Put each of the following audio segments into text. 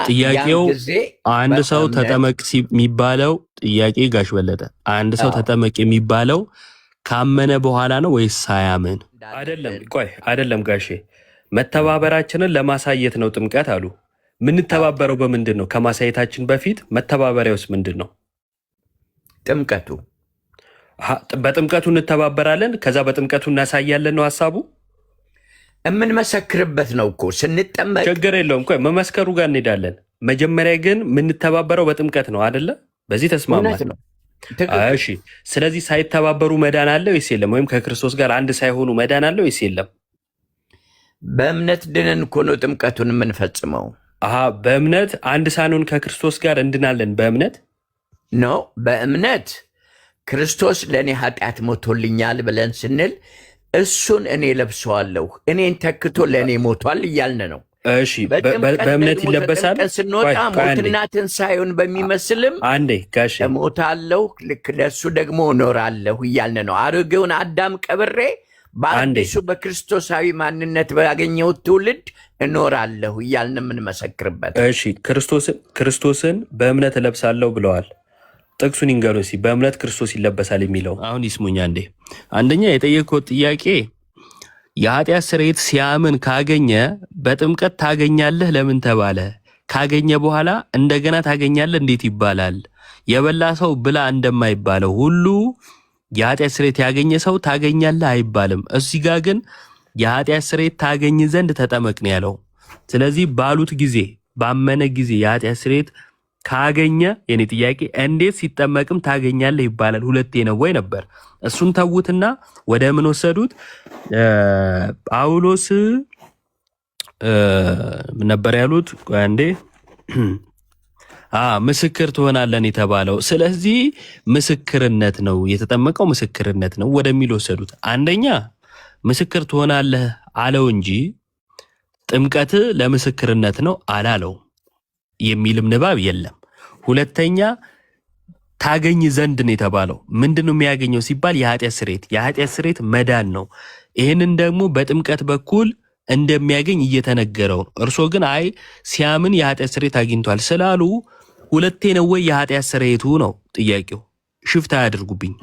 ጥያቄው አንድ ሰው ተጠመቅ የሚባለው ጥያቄ ጋሽ በለጠ አንድ ሰው ተጠመቅ የሚባለው ካመነ በኋላ ነው ወይስ ሳያምን? አይደለም ጋሼ መተባበራችንን ለማሳየት ነው ጥምቀት አሉ። ምንተባበረው በምንድን ነው? ከማሳየታችን በፊት መተባበሪያውስ ምንድን ነው? ጥምቀቱ። በጥምቀቱ እንተባበራለን፣ ከዛ በጥምቀቱ እናሳያለን ነው ሀሳቡ። የምንመሰክርበት ነው እኮ ስንጠመቅ። ችግር የለውም እኮ መመስከሩ ጋር እንሄዳለን። መጀመሪያ ግን የምንተባበረው በጥምቀት ነው አይደለ? በዚህ ተስማማን። እሺ፣ ስለዚህ ሳይተባበሩ መዳን አለ ወይስ የለም? ወይም ከክርስቶስ ጋር አንድ ሳይሆኑ መዳን አለ ወይስ የለም? በእምነት ድነን እኮ ነው ጥምቀቱን የምንፈጽመው። በእምነት አንድ ሳንሆን ከክርስቶስ ጋር እንድናለን። በእምነት ነው። በእምነት ክርስቶስ ለእኔ ኃጢአት ሞቶልኛል ብለን ስንል እሱን እኔ ለብሰዋለሁ፣ እኔን ተክቶ ለእኔ ሞቷል እያልን ነው። እሺ፣ በእምነት ይለበሳል። ስንወጣ ሞትና ትንሣኤውን በሚመስልም አንዴ ጋሼ እሞታለሁ፣ ልክ ለእሱ ደግሞ እኖራለሁ እያልን ነው። አሮጌውን አዳም ቀብሬ በአዲሱ በክርስቶሳዊ ማንነት ባገኘው ትውልድ እኖራለሁ እያልን የምንመሰክርበት። እሺ፣ ክርስቶስን በእምነት እለብሳለሁ ብለዋል። ጥቅሱን ይንገሩ እስኪ። በእምነት ክርስቶስ ይለበሳል የሚለው አሁን ይስሙኛ እንዴ። አንደኛ የጠየቀው ጥያቄ የኃጢአት ስርየት ሲያምን ካገኘ በጥምቀት ታገኛለህ ለምን ተባለ? ካገኘ በኋላ እንደገና ታገኛለህ እንዴት ይባላል? የበላ ሰው ብላ እንደማይባለው ሁሉ የኃጢአት ስርየት ያገኘ ሰው ታገኛለህ አይባልም። እዚህ ጋር ግን የኃጢአት ስርየት ታገኝ ዘንድ ተጠመቅ ነው ያለው። ስለዚህ ባሉት ጊዜ ባመነ ጊዜ የኃጢአት ስርየት ካገኘ የኔ ጥያቄ እንዴት ሲጠመቅም ታገኛለህ ይባላል? ሁለቴ ነው ወይ ነበር። እሱን ተዉትና ወደ ምን ወሰዱት? ጳውሎስ ነበር ያሉት አንዴ ምስክር ትሆናለን የተባለው። ስለዚህ ምስክርነት ነው የተጠመቀው፣ ምስክርነት ነው ወደሚል ወሰዱት። አንደኛ ምስክር ትሆናለህ አለው እንጂ ጥምቀት ለምስክርነት ነው አላለው የሚልም ንባብ የለም። ሁለተኛ ታገኝ ዘንድ ነው የተባለው። ምንድነው የሚያገኘው ሲባል የኃጢአት ስርየት፣ የኃጢአት ስርየት መዳን ነው። ይህንን ደግሞ በጥምቀት በኩል እንደሚያገኝ እየተነገረው ነው። እርሶ ግን አይ ሲያምን የኃጢአት ስርየት አግኝቷል ስላሉ ሁለቴ ነው ወይ የኃጢአት ስርየቱ ነው ጥያቄው። ሽፍታ ያድርጉብኝ።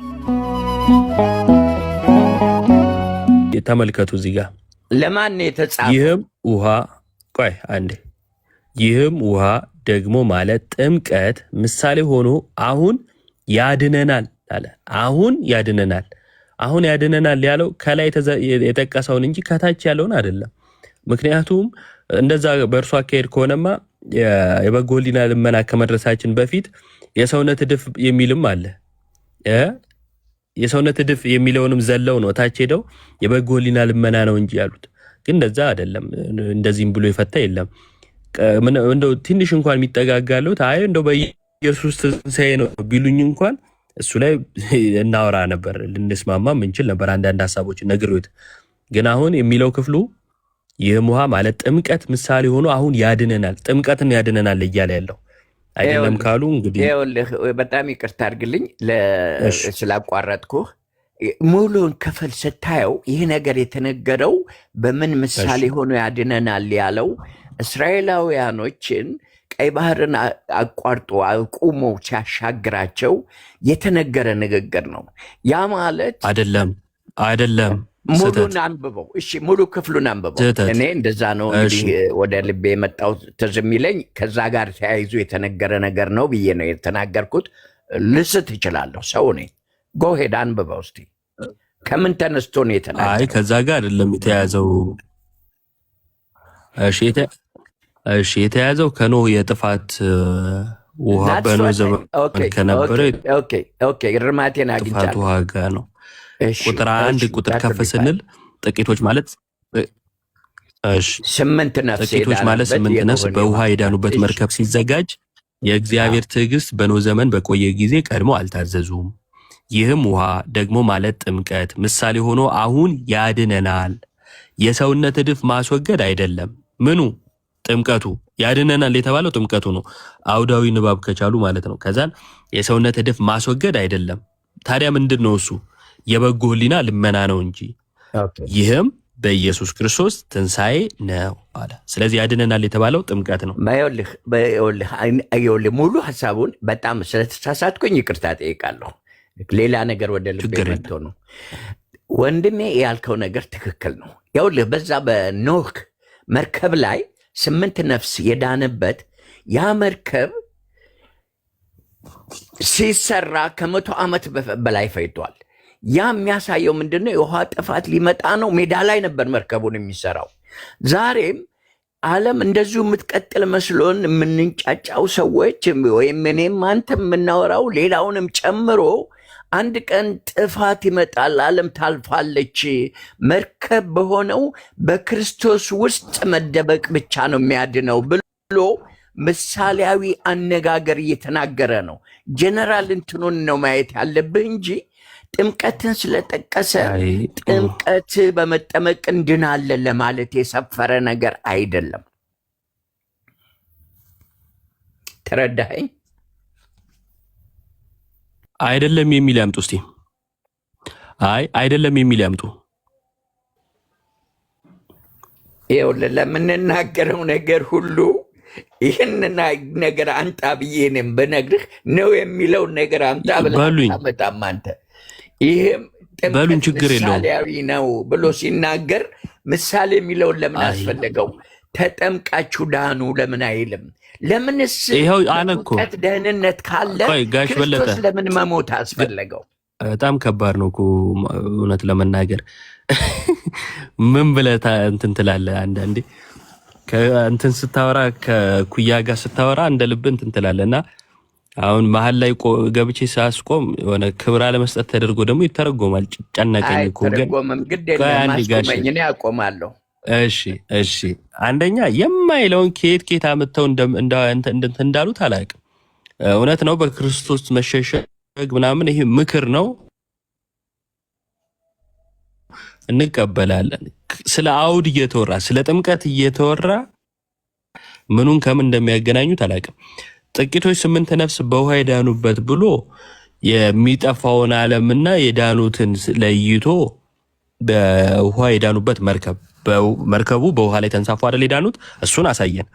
ተመልከቱ እዚህ ጋር ለማን የተጻፈው? ይህም ውሃ ቆይ አንዴ ይህም ውሃ ደግሞ ማለት ጥምቀት ምሳሌ ሆኖ አሁን ያድነናል አለ። አሁን ያድነናል ያለው ከላይ የጠቀሰውን እንጂ ከታች ያለውን አይደለም። ምክንያቱም እንደዛ በእርሱ አካሄድ ከሆነማ የበጎ ሕሊና ልመና ከመድረሳችን በፊት የሰውነት እድፍ የሚልም አለ። የሰውነት እድፍ የሚለውንም ዘለው ነው ታች ሄደው የበጎ ሕሊና ልመና ነው እንጂ ያሉት። ግን እንደዛ አይደለም። እንደዚህም ብሎ የፈታ የለም። እንደው ትንሽ እንኳን የሚጠጋጋሉት አይ እንደው በኢየሱስ ትንሣኤ ነው ቢሉኝ እንኳን እሱ ላይ እናወራ ነበር፣ ልንስማማ ምንችል ነበር። አንዳንድ ሀሳቦች ነግሬዎት። ግን አሁን የሚለው ክፍሉ ይህም ውሃ ማለት ጥምቀት ምሳሌ ሆኖ አሁን ያድነናል፣ ጥምቀትን ያድነናል እያለ ያለው አይደለም ካሉ እንግዲህ በጣም ይቅርታ አድርግልኝ ስላቋረጥኩህ። ሙሉን ክፍል ስታየው ይህ ነገር የተነገረው በምን ምሳሌ ሆኖ ያድነናል ያለው እስራኤላውያኖችን ቀይ ባህርን አቋርጦ አቁሞ ሲያሻግራቸው የተነገረ ንግግር ነው። ያ ማለት አይደለም። ሙሉን አንብበው። እሺ ሙሉ ክፍሉን አንብበው። እኔ እንደዛ ነው እንግዲህ ወደ ልቤ የመጣው ትዝ የሚለኝ ከዛ ጋር ተያይዞ የተነገረ ነገር ነው ብዬ ነው የተናገርኩት። ልስት እችላለሁ፣ ሰው ነኝ። ጎሄድ አንብበው እስቲ። ከምን ተነስቶ ነው የተናገረው? አይ ከዛ ጋር አይደለም የተያዘው። እሺ የተያዘው ከኖህ የጥፋት ውሃ በኖህ ዘመን ከነበረ እርማቴን አግኝቻለሁ። ጥፋት ውሃ ጋር ነው። ቁጥር 1 ቁጥር ከፍ ስንል ጥቂቶች ማለት ስምንት ነፍስ በውሃ የዳኑበት መርከብ ሲዘጋጅ የእግዚአብሔር ትዕግስት በኖህ ዘመን በቆየ ጊዜ ቀድሞ አልታዘዙም። ይህም ውሃ ደግሞ ማለት ጥምቀት ምሳሌ ሆኖ አሁን ያድነናል። የሰውነት እድፍ ማስወገድ አይደለም። ምኑ ጥምቀቱ ያድነናል የተባለው ጥምቀቱ ነው። አውዳዊ ንባብ ከቻሉ ማለት ነው። ከዛን የሰውነት እድፍ ማስወገድ አይደለም። ታዲያ ምንድን ነው እሱ? የበጎ ሕሊና ልመና ነው እንጂ። ይህም በኢየሱስ ክርስቶስ ትንሣኤ ነው አለ። ስለዚህ ያድነናል የተባለው ጥምቀት ነው። ይኸውልህ ሙሉ ሀሳቡን በጣም ስለተሳሳትኩኝ ይቅርታ ጠይቃለሁ። ሌላ ነገር ወደ ልቤ መጥቶ ነው። ወንድሜ ያልከው ነገር ትክክል ነው። ይኸውልህ በዛ በኖህ መርከብ ላይ 8 ነፍስ የዳነበት ያ መርከብ ሲሰራ ከ100 ዓመት በላይ ፈይቷል። ያ የሚያሳየው ምንድነው? የውሃ ጥፋት ሊመጣ ነው። ሜዳ ላይ ነበር መርከቡን የሚሰራው። ዛሬም ዓለም እንደዚሁ የምትቀጥል መስሎን የምንንጫጫው ሰዎች ወይም እኔም አንተም የምናወራው ሌላውንም ጨምሮ አንድ ቀን ጥፋት ይመጣል፣ ዓለም ታልፋለች፣ መርከብ በሆነው በክርስቶስ ውስጥ መደበቅ ብቻ ነው የሚያድነው ብሎ ምሳሌያዊ አነጋገር እየተናገረ ነው። ጀነራል እንትኑን ነው ማየት ያለብህ እንጂ ጥምቀትን ስለጠቀሰ ጥምቀት በመጠመቅ እንድናለን ለማለት የሰፈረ ነገር አይደለም። ተረዳኸኝ? አይደለም የሚል ያምጡ እስቲ። አይደለም የሚል ያምጡ። ይኸውልህ ለምንናገረው ነገር ሁሉ ይህንን ነገር አምጣ ብዬንም ብነግርህ ነው የሚለውን ነገር አምጣ ብለህ አመጣም አንተ። ይህም በሉን ችግር የለውም ምሳሌያዊ ነው ብሎ ሲናገር ምሳሌ የሚለውን ለምን አስፈለገው? ተጠምቃችሁ ዳኑ ለምን አይልም? ለምንስ ጥምቀት ደህንነት ካለ ክርስቶስ ለምን መሞት አስፈለገው? በጣም ከባድ ነው እኮ እውነት ለመናገር ምን ብለህ እንትን ትላለህ? አንዳንዴ ከእንትን ስታወራ ከኩያ ጋር ስታወራ እንደ ልብ እንትን ትላለህ እና አሁን መሀል ላይ ገብቼ ሳስቆም የሆነ ክብር አለመስጠት ተደርጎ ደግሞ ይተረጎማል። ጨነቀኝ እኮ ግን እኔ አቆማለሁ። እሺ አንደኛ የማይለውን ከየት አመጣው እንዳሉት አላውቅም። እውነት ነው በክርስቶስ መሸሸግ ምናምን ይሄ ምክር ነው እንቀበላለን። ስለ አውድ እየተወራ ስለ ጥምቀት እየተወራ ምኑን ከምን እንደሚያገናኙት አላውቅም። ጥቂቶች 8 ነፍስ በውሃ የዳኑበት ብሎ የሚጠፋውን ዓለምና የዳኑትን ለይቶ በውሃ የዳኑበት መርከቡ በውሃ ላይ ተንሳፎ አይደል የዳኑት? እሱን አሳየን።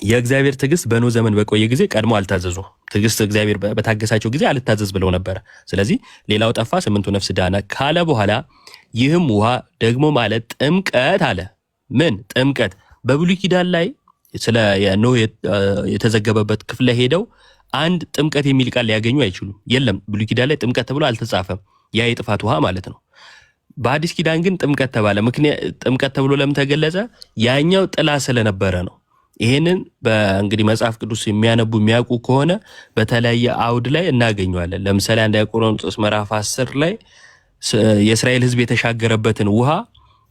የእግዚአብሔር ትዕግስት በኖህ ዘመን በቆየ ጊዜ ቀድሞ አልታዘዙ። ትዕግስት እግዚአብሔር በታገሳቸው ጊዜ አልታዘዝ ብለው ነበረ። ስለዚህ ሌላው ጠፋ፣ 8ቱ ነፍስ ዳነ ካለ በኋላ ይህም ውሃ ደግሞ ማለት ጥምቀት አለ። ምን ጥምቀት? በብሉይ ኪዳን ላይ ስለ ኖህ የተዘገበበት ክፍል ላይ ሄደው አንድ ጥምቀት የሚል ቃል ሊያገኙ አይችሉም። የለም ብሉይ ኪዳን ላይ ጥምቀት ተብሎ አልተጻፈም። ያ የጥፋት ውሃ ማለት ነው። በአዲስ ኪዳን ግን ጥምቀት ተባለ። ምክንያት ጥምቀት ተብሎ ለምን ተገለጸ? ያኛው ጥላ ስለነበረ ነው። ይሄንን በእንግዲህ መጽሐፍ ቅዱስ የሚያነቡ የሚያውቁ ከሆነ በተለያየ አውድ ላይ እናገኘዋለን። ለምሳሌ አንደኛ ቆሮንቶስ ምዕራፍ 10 ላይ የእስራኤል ሕዝብ የተሻገረበትን ውሃ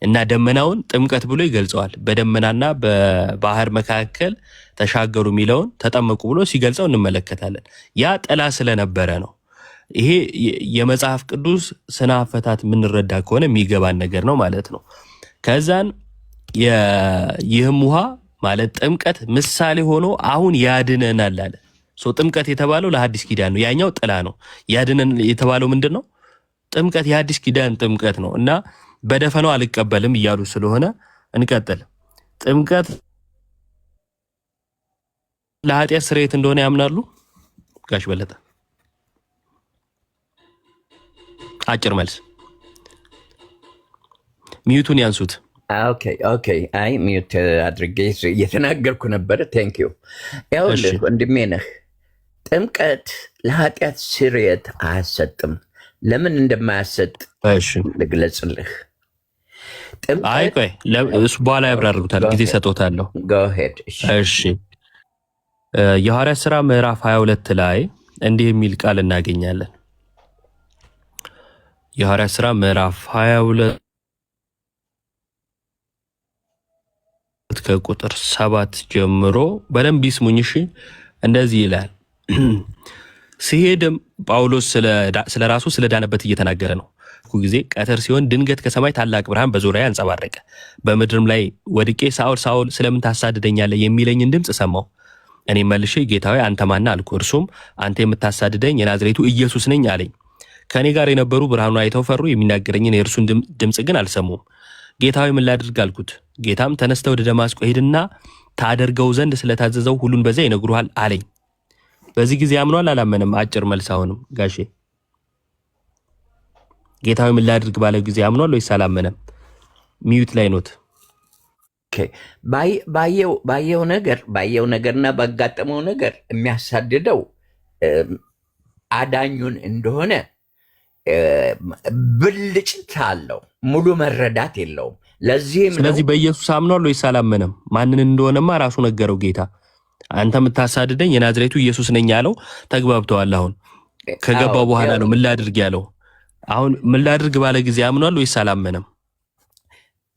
እና ደመናውን ጥምቀት ብሎ ይገልጸዋል። በደመናና በባህር መካከል ተሻገሩ የሚለውን ተጠመቁ ብሎ ሲገልጸው እንመለከታለን። ያ ጥላ ስለነበረ ነው። ይሄ የመጽሐፍ ቅዱስ ስነ አፈታት የምንረዳ ከሆነ የሚገባን ነገር ነው ማለት ነው። ከዛን ይህም ውሃ ማለት ጥምቀት ምሳሌ ሆኖ አሁን ያድነናል አለ። ጥምቀት የተባለው ለሐዲስ ኪዳን ነው። ያኛው ጥላ ነው። ያድነን የተባለው ምንድን ነው? ጥምቀት የሐዲስ ኪዳን ጥምቀት ነው እና በደፈናው አልቀበልም እያሉ ስለሆነ እንቀጥል። ጥምቀት ለኃጢአት ስርየት እንደሆነ ያምናሉ። ጋሽ በለጠ አጭር መልስ። ሚዩቱን ያንሱት። ኦኬ። አይ ሚዩት አድርጌ እየተናገርኩ ነበረ። ቴንክ ዩ። ይኸውልህ ወንድሜ ነህ፣ ጥምቀት ለኃጢአት ስርየት አያሰጥም። ለምን እንደማያሰጥ ልግለጽልህ። አይ ቆይ እሱ በኋላ ያብራሩታል፣ ጊዜ ሰጥቶታለሁ። እሺ የሐዋርያት ሥራ ምዕራፍ 22 ላይ እንዲህ የሚል ቃል እናገኛለን። የሐዋርያት ሥራ ምዕራፍ 22 ከቁጥር 7 ጀምሮ በደንብ ይስሙኝ እሺ። እንደዚህ ይላል። ሲሄድም ጳውሎስ ስለ ራሱ ስለዳነበት እየተናገረ ነው። ጊዜ ቀትር ሲሆን ድንገት ከሰማይ ታላቅ ብርሃን በዙሪያ አንጸባረቀ። በምድርም ላይ ወድቄ ሳኦል ሳኦል ስለምን ታሳድደኛለህ የሚለኝን ድምፅ ሰማሁ። እኔ መልሼ ጌታ ሆይ አንተ ማን አልኩ። እርሱም አንተ የምታሳድደኝ የናዝሬቱ ኢየሱስ ነኝ አለኝ። ከእኔ ጋር የነበሩ ብርሃኑን አይተው ፈሩ፣ የሚናገረኝን የእርሱን ድምፅ ግን አልሰሙም። ጌታዊ ምን ላድርግ አልኩት። ጌታም ተነስተህ ወደ ደማስቆ ሄድና ታደርገው ዘንድ ስለታዘዘው ሁሉን በዚያ ይነግሩሃል አለኝ። በዚህ ጊዜ አምኗል አላመነም? አጭር መልስ። አሁንም ጋሼ ጌታዊ ምን ላድርግ ባለ ጊዜ አምኗል ወይስ አላመነም? ሚዩት ላይ ኖት። ባየው ነገርና ባጋጠመው ነገር የሚያሳድደው አዳኙን እንደሆነ ብልጭታ አለው፣ ሙሉ መረዳት የለውም። ለዚህም ስለዚህ በኢየሱስ አምኗል ወይስ አላመነም? ማንን እንደሆነማ ራሱ ነገረው ጌታ። አንተ የምታሳድደኝ የናዝሬቱ ኢየሱስ ነኝ ያለው ተግባብተዋል። አሁን ከገባው በኋላ ነው ምን ላድርግ ያለው። አሁን ምን ላድርግ ባለ ጊዜ አምኗል ወይስ አላመነም?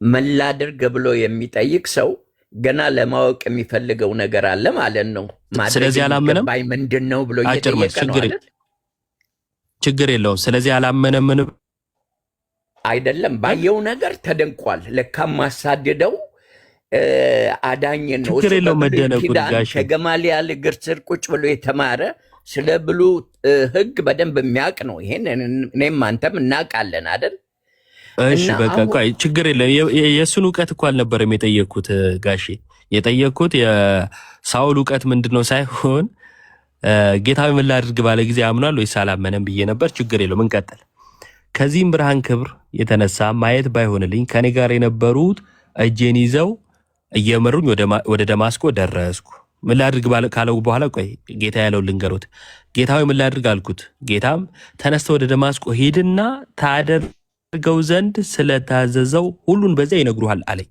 ምን ላድርግ ብሎ የሚጠይቅ ሰው ገና ለማወቅ የሚፈልገው ነገር አለ ማለት ነው። ስለዚህ አላመነም ምንድን ነው ብሎ እየጠየቀ ነው አይደል? ችግር የለውም። ስለዚህ አላመነም አይደለም። ባየው ነገር ተደንቋል። ለካ ማሳደደው አዳኝን ነው። ችግር የለውም መደነቁ። ከገማልያል እግር ስር ቁጭ ብሎ የተማረ ስለ ብሉ ሕግ በደንብ የሚያውቅ ነው። ይሄን እኔም አንተም እናውቃለን አይደል? እሺ በቃ ቆይ ችግር የለም። የእሱን እውቀት እኮ አልነበረም የጠየቅኩት ጋሼ። የጠየቅኩት የሳውል እውቀት ምንድነው ሳይሆን ጌታዊ ምን ላድርግ ባለ ጊዜ አምኗል ወይስ አላመነም ብዬ ነበር። ችግር የለውም እንቀጥል። ከዚህም ብርሃን ክብር የተነሳ ማየት ባይሆንልኝ ከኔ ጋር የነበሩት እጄን ይዘው እየመሩኝ ወደ ደማስቆ ደረስኩ። ምን ላድርግ ካለው በኋላ ቆይ ጌታ ያለው ልንገሩት። ጌታዊ ምን ላድርግ አልኩት። ጌታም ተነስተ ወደ ደማስቆ ሄድና ታደርገው ዘንድ ስለታዘዘው ሁሉን በዚያ ይነግሩሃል አለኝ።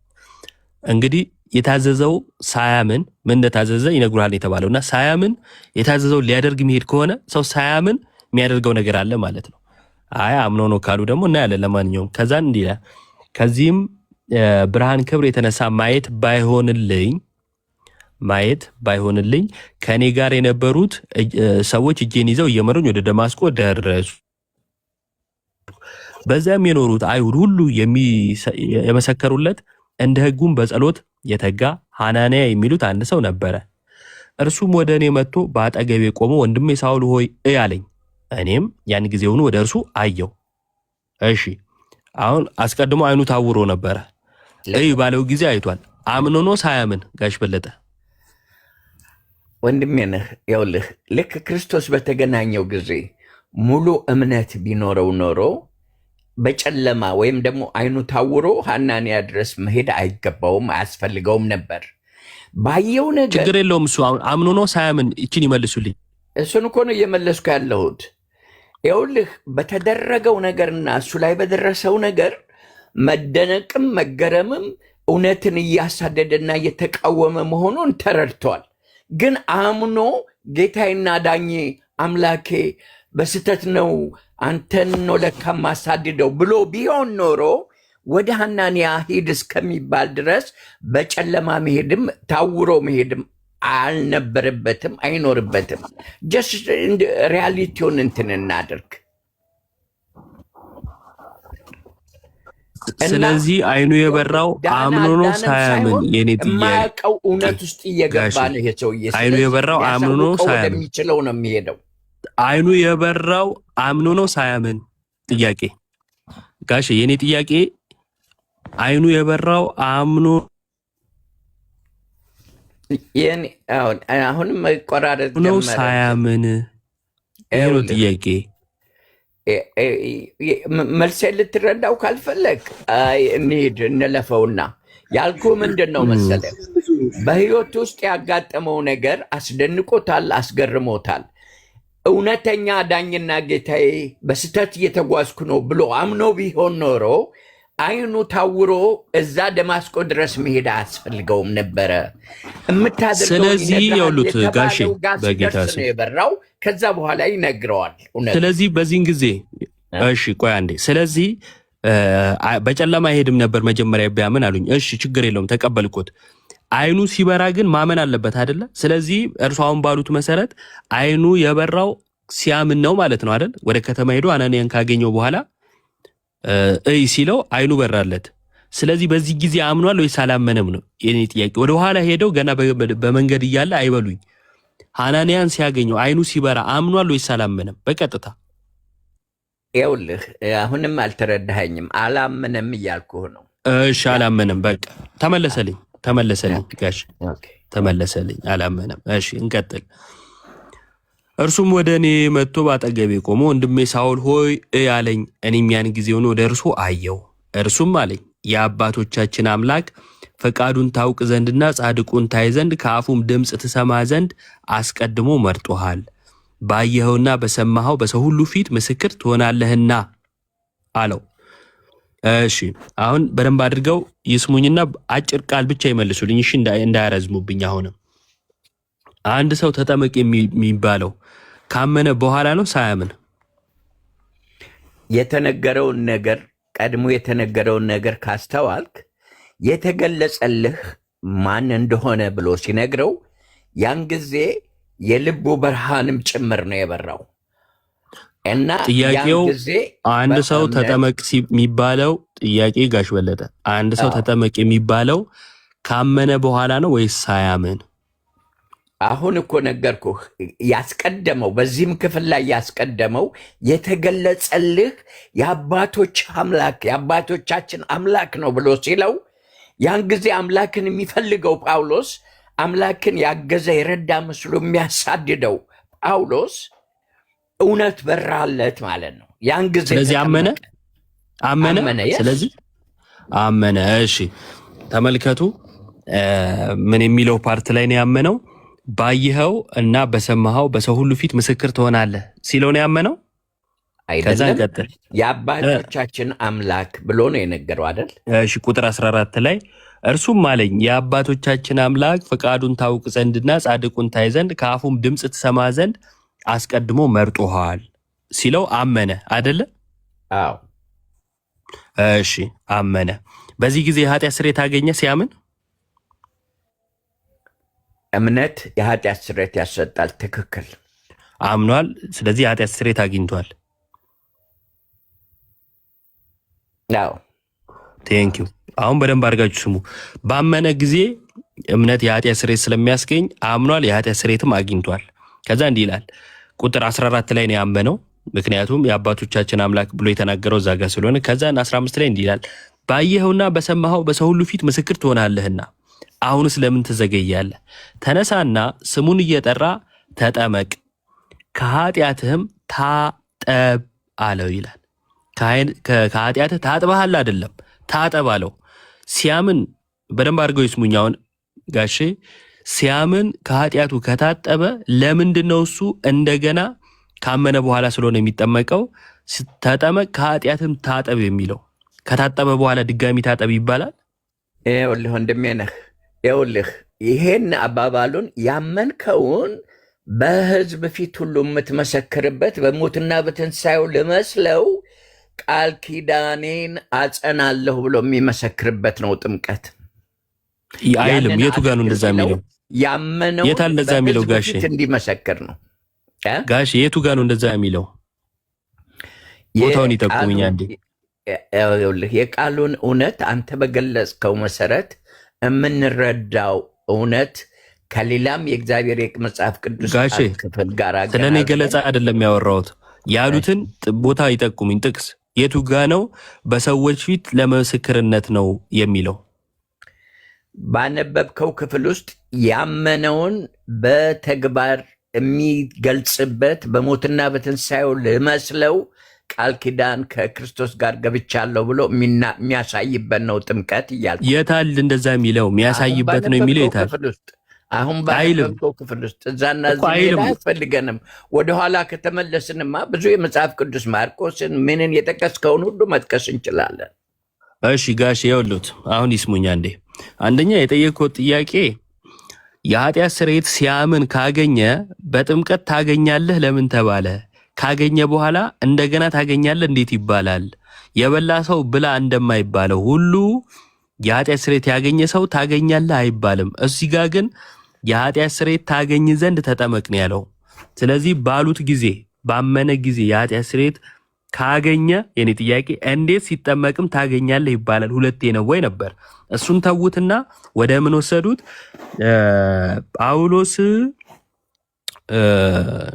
እንግዲህ የታዘዘው ሳያምን ምን እንደታዘዘ ይነግሩሃል የተባለውና ሳያምን የታዘዘው ሊያደርግ የሚሄድ ከሆነ ሰው ሳያምን የሚያደርገው ነገር አለ ማለት ነው። አይ አምኖ ነው ካሉ ደግሞ እናያለን። ለማንኛውም ከዛን እንዲህ ከዚህም ብርሃን ክብር የተነሳ ማየት ባይሆንልኝ ከኔ ጋር የነበሩት ሰዎች እጄን ይዘው እየመሩኝ ወደ ደማስቆ ደረሱ። በዚያም የኖሩት አይሁድ ሁሉ የመሰከሩለት እንደ ሕጉም በጸሎት የተጋ ሐናንያ የሚሉት አንድ ሰው ነበረ። እርሱም ወደ እኔ መጥቶ በአጠገቤ ቆሞ ወንድሜ ሳውል ሆይ እይ አለኝ። እኔም ያን ጊዜውኑ ወደ እርሱ አየው። እሺ አሁን አስቀድሞ አይኑ ታውሮ ነበረ። እይ ባለው ጊዜ አይቷል። አምኖ ነው ሳያምን? ጋሽ በለጠ ወንድሜ ነህ። ይኸውልህ ልክ ክርስቶስ በተገናኘው ጊዜ ሙሉ እምነት ቢኖረው ኖሮ በጨለማ ወይም ደግሞ አይኑ ታውሮ ሐናንያ ድረስ መሄድ አይገባውም፣ አያስፈልገውም ነበር። ባየው ነገር ችግር የለውም። እሱ አምኖ ነው ሳያምን? ይችን ይመልሱልኝ። እሱን እኮ ነው እየመለስኩ ያለሁት። ይኸውልህ በተደረገው ነገርና እሱ ላይ በደረሰው ነገር መደነቅም መገረምም እውነትን እያሳደደና እየተቃወመ መሆኑን ተረድቷል። ግን አምኖ ጌታዬና ዳኜ አምላኬ በስተት ነው አንተን ነው ለካ ማሳድደው ብሎ ቢሆን ኖሮ ወደ ሐናንያ ሂድ እስከሚባል ድረስ በጨለማ መሄድም ታውሮ መሄድም አልነበረበትም፣ አይኖርበትም። ጀስት ሪያሊቲውን እንትን እናድርግ። ስለዚህ አይኑ የበራው አምኖ ነው ሳያምን? የኔ ጥያቄ የማያውቀው እውነት ውስጥ እየገባ ነው ይሄ ሰውዬ። አይኑ የበራው አምኖ ነው ሳያምን? የሚችለው ነው የሚሄደው። አይኑ የበራው አምኖ ነው ሳያምን? ጥያቄ ጋሽ፣ የኔ ጥያቄ አይኑ የበራው አምኖ አሁንም መቆራረጥ ነው ሳያምን? ይሄ ነው ጥያቄ። መልሴ ልትረዳው ካልፈለግ እንሂድ እንለፈውና ያልኩ ምንድን ነው መሰለህ፣ በህይወት ውስጥ ያጋጠመው ነገር አስደንቆታል፣ አስገርሞታል። እውነተኛ ዳኝና ጌታዬ በስተት እየተጓዝኩ ነው ብሎ አምኖ ቢሆን ኖሮ አይኑ ታውሮ እዛ ደማስቆ ድረስ መሄድ አያስፈልገውም ነበረ። ስለዚህ የውሉት ጋሼ በጌታ ስም የበራው ከዛ በኋላ ይነግረዋል። ስለዚህ በዚህን ጊዜ እሺ ቆይ አንዴ፣ ስለዚህ በጨለማ አይሄድም ነበር መጀመሪያ ቢያምን አሉኝ። እሺ ችግር የለውም ተቀበልኩት። አይኑ ሲበራ ግን ማመን አለበት አይደለ? ስለዚህ እርሱ አሁን ባሉት መሰረት አይኑ የበራው ሲያምን ነው ማለት ነው አይደል? ወደ ከተማ ሄዶ አናንያን ካገኘው በኋላ እይ ሲለው አይኑ በራለት። ስለዚህ በዚህ ጊዜ አምኗል ወይስ አላመነም ነው የኔ ጥያቄ። ወደ ኋላ ሄደው ገና በመንገድ እያለ አይበሉኝ፣ ሐናንያን ሲያገኘው አይኑ ሲበራ አምኗል ወይስ አላመነም? በቀጥታ ይኸውልህ፣ አሁንም አልተረዳኸኝም። አላመነም እያልኩህ ነው። እሺ አላመነም። በቃ ተመለሰልኝ ጋሽ ተመለሰልኝ። አላመነም። እሺ እንቀጥል። እርሱም ወደ እኔ መጥቶ ባጠገቤ ቆሞ ወንድሜ ሳውል ሆይ አለኝ። እኔም ያን ጊዜውን ወደ እርሱ አየው። እርሱም አለኝ የአባቶቻችን አምላክ ፈቃዱን ታውቅ ዘንድና ጻድቁን ታይ ዘንድ ከአፉም ድምፅ ትሰማ ዘንድ አስቀድሞ መርጦሃል። ባየኸውና በሰማኸው በሰው ሁሉ ፊት ምስክር ትሆናለህና አለው። እሺ አሁን በደንብ አድርገው ይስሙኝና አጭር ቃል ብቻ ይመልሱልኝ። እሺ እንዳያረዝሙብኝ። አሁንም አንድ ሰው ተጠመቅ የሚባለው ካመነ በኋላ ነው ሳያምን? የተነገረውን ነገር ቀድሞ የተነገረውን ነገር ካስተዋልክ የተገለጸልህ ማን እንደሆነ ብሎ ሲነግረው ያን ጊዜ የልቡ ብርሃንም ጭምር ነው የበራው እና ጥያቄው አንድ ሰው ተጠመቅ የሚባለው ጥያቄ ጋሽ በለጠ አንድ ሰው ተጠመቅ የሚባለው ካመነ በኋላ ነው ወይስ ሳያምን? አሁን እኮ ነገርኩህ። ያስቀደመው በዚህም ክፍል ላይ ያስቀደመው የተገለጸልህ የአባቶች አምላክ የአባቶቻችን አምላክ ነው ብሎ ሲለው ያን ጊዜ አምላክን የሚፈልገው ጳውሎስ አምላክን ያገዘ የረዳ መስሎ የሚያሳድደው ጳውሎስ እውነት በራለት ማለት ነው። ያን ጊዜ ስለዚህ አመነ። ስለዚህ አመነ። እሺ ተመልከቱ ምን የሚለው ፓርት ላይ ነው ያመነው? ባየኸው እና በሰማኸው በሰው ሁሉ ፊት ምስክር ትሆናለህ ሲለው ነው ያመነው። ከዛ ቀጥል የአባቶቻችን አምላክ ብሎ ነው የነገረው አይደል? እሺ ቁጥር 14 ላይ እርሱም አለኝ የአባቶቻችን አምላክ ፈቃዱን ታውቅ ዘንድና ጻድቁን ታይ ዘንድ ከአፉም ድምፅ ትሰማ ዘንድ አስቀድሞ መርጦሃል ሲለው አመነ አይደለ? አዎ። እሺ አመነ። በዚህ ጊዜ የኃጢአት ስርየት አገኘ ሲያምን? እምነት የኃጢአት ስርየት ያሰጣል። ትክክል። አምኗል። ስለዚህ የኃጢአት ስርየት አግኝቷል። አዎ። ቴንኪው። አሁን በደንብ አድርጋችሁ ስሙ። ባመነ ጊዜ እምነት የኃጢአት ስርየት ስለሚያስገኝ አምኗል፣ የኃጢአት ስርየትም አግኝቷል። ከዛ እንዲህ ይላል ቁጥር 14 ላይ ነው ያመነው፣ ምክንያቱም የአባቶቻችን አምላክ ብሎ የተናገረው እዛ ጋር ስለሆነ። ከዛ 15 ላይ እንዲህ ይላል ባየኸውና በሰማኸው በሰው ሁሉ ፊት ምስክር ትሆናለህና አሁንስ ለምን ትዘገያለህ? ተነሳና ስሙን እየጠራ ተጠመቅ ከኃጢአትህም ታጠብ አለው ይላል። ከኃጢአትህ ታጥበሃል አይደለም ታጠብ አለው። ሲያምን በደንብ አድርገው ይስሙኝ። አሁን ጋሼ ሲያምን ከኃጢአቱ ከታጠበ ለምንድን ነው እሱ እንደገና ካመነ በኋላ ስለሆነ የሚጠመቀው ተጠመቅ ከኃጢአትም ታጠብ የሚለው? ከታጠበ በኋላ ድጋሚ ታጠብ ይባላል? ይኸውልህ ወንድሜ ነህ፣ ይኸውልህ ይሄን አባባሉን ያመንከውን በሕዝብ ፊት ሁሉ የምትመሰክርበት በሞትና በትንሣኤው ልመስለው ቃል ኪዳኔን አጸናለሁ ብሎ የሚመሰክርበት ነው ጥምቀት አይልም። የቱ ጋር ነው እንደዛ የሚለው? ያመነው የት አለ እንደዛ የሚለው? ጋሼ እንዲመሰክር ነው። ጋሼ የቱ ጋር ነው እንደዛ የሚለው? ቦታውን ይጠቁምኛ እንዴ። ይኸውልህ የቃሉን እውነት አንተ በገለጽከው መሰረት የምንረዳው እውነት ከሌላም የእግዚአብሔር መጽሐፍ ቅዱስ ክፍል ጋር ስለ እኔ ገለጻ አይደለም ያወራሁት። ያሉትን ቦታ ይጠቁምኝ። ጥቅስ የቱ ጋ ነው በሰዎች ፊት ለምስክርነት ነው የሚለው? ባነበብከው ክፍል ውስጥ ያመነውን በተግባር የሚገልጽበት በሞትና በትንሣኤው ልመስለው ቃል ኪዳን ከክርስቶስ ጋር ገብቻለሁ ብሎ የሚያሳይበት ነው ጥምቀት እያልኩ። የታል እንደዛ የሚለው? የሚያሳይበት ነው የሚለው የታል? አሁን ባነበብከው ክፍል ውስጥ እዛና እዚህ አያስፈልገንም። ወደኋላ ከተመለስንማ ብዙ የመጽሐፍ ቅዱስ ማርቆስን ምንን የጠቀስከውን ሁሉ መጥቀስ እንችላለን። እሺ ጋሽ ይኸውልዎት አሁን ይስሙኛ እንዴ። አንደኛ የጠየቅኩት ጥያቄ የኃጢአት ስርየት ሲያምን ካገኘ በጥምቀት ታገኛለህ ለምን ተባለ? ካገኘ በኋላ እንደገና ታገኛለህ እንዴት ይባላል? የበላ ሰው ብላ እንደማይባለው ሁሉ የኃጢአት ስርየት ያገኘ ሰው ታገኛለህ አይባልም። እዚህ ጋር ግን የኃጢአት ስርየት ታገኝ ዘንድ ተጠመቅ ነው ያለው። ስለዚህ ባሉት ጊዜ ባመነ ጊዜ የኃጢአት ስርየት ካገኘ የኔ ጥያቄ እንዴት ሲጠመቅም ታገኛለህ ይባላል? ሁለቴ ነው ወይ ነበር። እሱን ተውትና ወደ ምን ወሰዱት? ጳውሎስ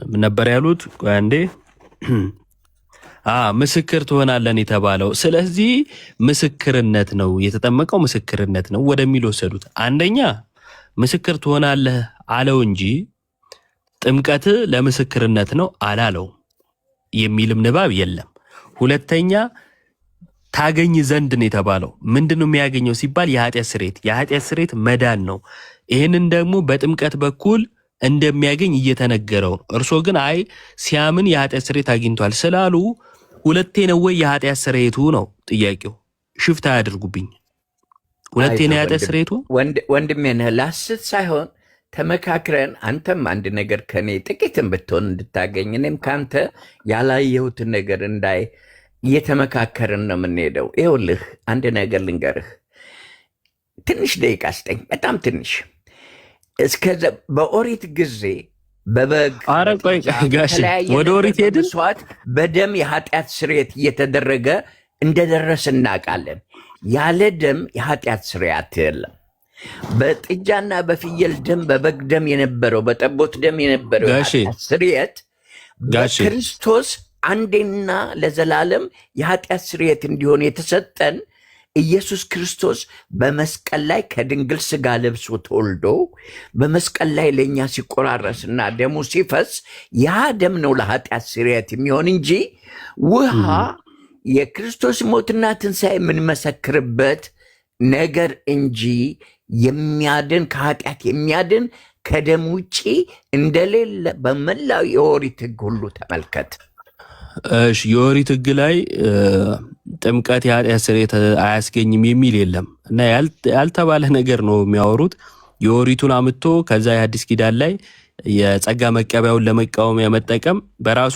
ምን ነበር ያሉት? አንዴ ምስክር ትሆናለን የተባለው። ስለዚህ ምስክርነት ነው የተጠመቀው፣ ምስክርነት ነው ወደሚል ወሰዱት። አንደኛ ምስክር ትሆናለህ አለው እንጂ ጥምቀት ለምስክርነት ነው አላለው የሚልም ንባብ የለም። ሁለተኛ ታገኝ ዘንድ ነው የተባለው። ምንድነው የሚያገኘው ሲባል የኃጢአት ስርየት፣ የኃጢአት ስርየት መዳን ነው። ይህንን ደግሞ በጥምቀት በኩል እንደሚያገኝ እየተነገረው ነው። እርሶ ግን አይ ሲያምን የኃጢአት ስርየት አግኝቷል ስላሉ ሁለቴ ነው ወይ የኃጢአት ስርየቱ ነው ጥያቄው። ሽፍታ ያድርጉብኝ። ሁለቴ ነው የኃጢአት ስርየቱ? ወንድሜ ነህ ላስት ሳይሆን ተመካክረን አንተም አንድ ነገር ከኔ ጥቂትም ብትሆን እንድታገኝ እኔም ከአንተ ያላየሁትን ነገር እንዳይ እየተመካከርን ነው የምንሄደው። ይኸውልህ አንድ ነገር ልንገርህ፣ ትንሽ ደቂቃ ስጠኝ፣ በጣም ትንሽ። እስከዛ በኦሪት ጊዜ በበግ ወደ ኦሪት ሄድን፣ መስዋዕት በደም የኃጢአት ስርየት እየተደረገ እንደደረስ እናውቃለን። ያለ ደም የኃጢአት ስርየት የለም። በጥጃና በፍየል ደም በበግ ደም የነበረው በጠቦት ደም የነበረው የኃጢአት ስርየት በክርስቶስ አንዴና ለዘላለም የኃጢአት ስርየት እንዲሆን የተሰጠን ኢየሱስ ክርስቶስ በመስቀል ላይ ከድንግል ስጋ ለብሶ ተወልዶ በመስቀል ላይ ለእኛ ሲቆራረስና ደሙ ሲፈስ ያ ደም ነው ለኃጢአት ስርየት የሚሆን እንጂ ውሃ የክርስቶስ ሞትና ትንሣኤ የምንመሰክርበት ነገር እንጂ የሚያድን ከኃጢአት የሚያድን ከደም ውጪ እንደሌለ በመላው የኦሪት ሕግ ሁሉ ተመልከት። እሺ የኦሪት ሕግ ላይ ጥምቀት የኃጢአት ስርየት አያስገኝም የሚል የለም እና ያልተባለ ነገር ነው የሚያወሩት። የኦሪቱን አምጥቶ ከዛ የሐዲስ ኪዳን ላይ የጸጋ መቀበያውን ለመቃወም ያመጠቀም በራሱ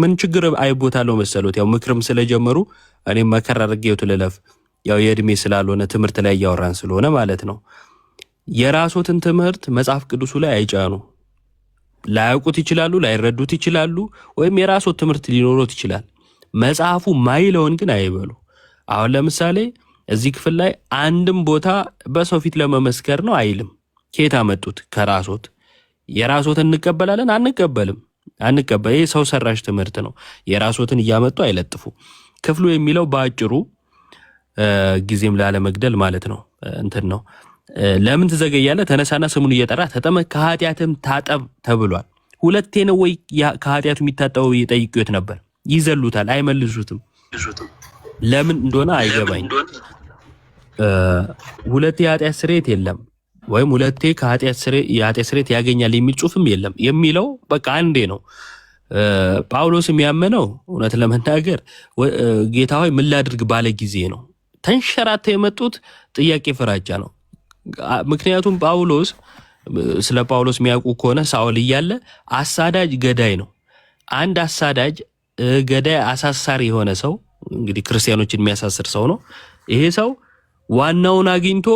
ምን ችግር አይቦታለው መሰሎት። ያው ምክርም ስለጀመሩ እኔም መከራ አድርጌው ትልለፍ ያው የእድሜ ስላልሆነ ትምህርት ላይ ያወራን ስለሆነ ማለት ነው። የራሶትን ትምህርት መጽሐፍ ቅዱሱ ላይ አይጫኑ። ላያውቁት ይችላሉ፣ ላይረዱት ይችላሉ፣ ወይም የራሶት ትምህርት ሊኖሩት ይችላል። መጽሐፉ ማይለውን ግን አይበሉ። አሁን ለምሳሌ እዚህ ክፍል ላይ አንድም ቦታ በሰው ፊት ለመመስከር ነው አይልም። ከየት አመጡት? ከራሶት። የራሶትን እንቀበላለን? አንቀበልም። ይህ ሰው ሰራሽ ትምህርት ነው። የራሶትን እያመጡ አይለጥፉ። ክፍሉ የሚለው በአጭሩ ጊዜም ላለመግደል ማለት ነው እንትን ነው። ለምን ትዘገያለህ? ተነሳና ስሙን እየጠራ ተጠመቅ ከኃጢአትም ታጠብ ተብሏል። ሁለቴ ነው ወይ ከኃጢአቱ የሚታጠበው እየጠይቁት ነበር። ይዘሉታል፣ አይመልሱትም። ለምን እንደሆነ አይገባኝ። ሁለቴ የኃጢአት ስርየት የለም ወይም ሁለቴ የኃጢአት ስርየት ያገኛል የሚል ጽሑፍም የለም። የሚለው በቃ አንዴ ነው። ጳውሎስ የሚያመነው እውነት ለመናገር ጌታ ሆይ ምን ላድርግ ባለ ጊዜ ነው። ተንሸራተው የመጡት ጥያቄ ፍራቻ ነው። ምክንያቱም ጳውሎስ ስለ ጳውሎስ የሚያውቁ ከሆነ ሳኦል እያለ አሳዳጅ ገዳይ ነው። አንድ አሳዳጅ ገዳይ አሳሳሪ የሆነ ሰው እንግዲህ ክርስቲያኖችን የሚያሳስር ሰው ነው። ይሄ ሰው ዋናውን አግኝቶ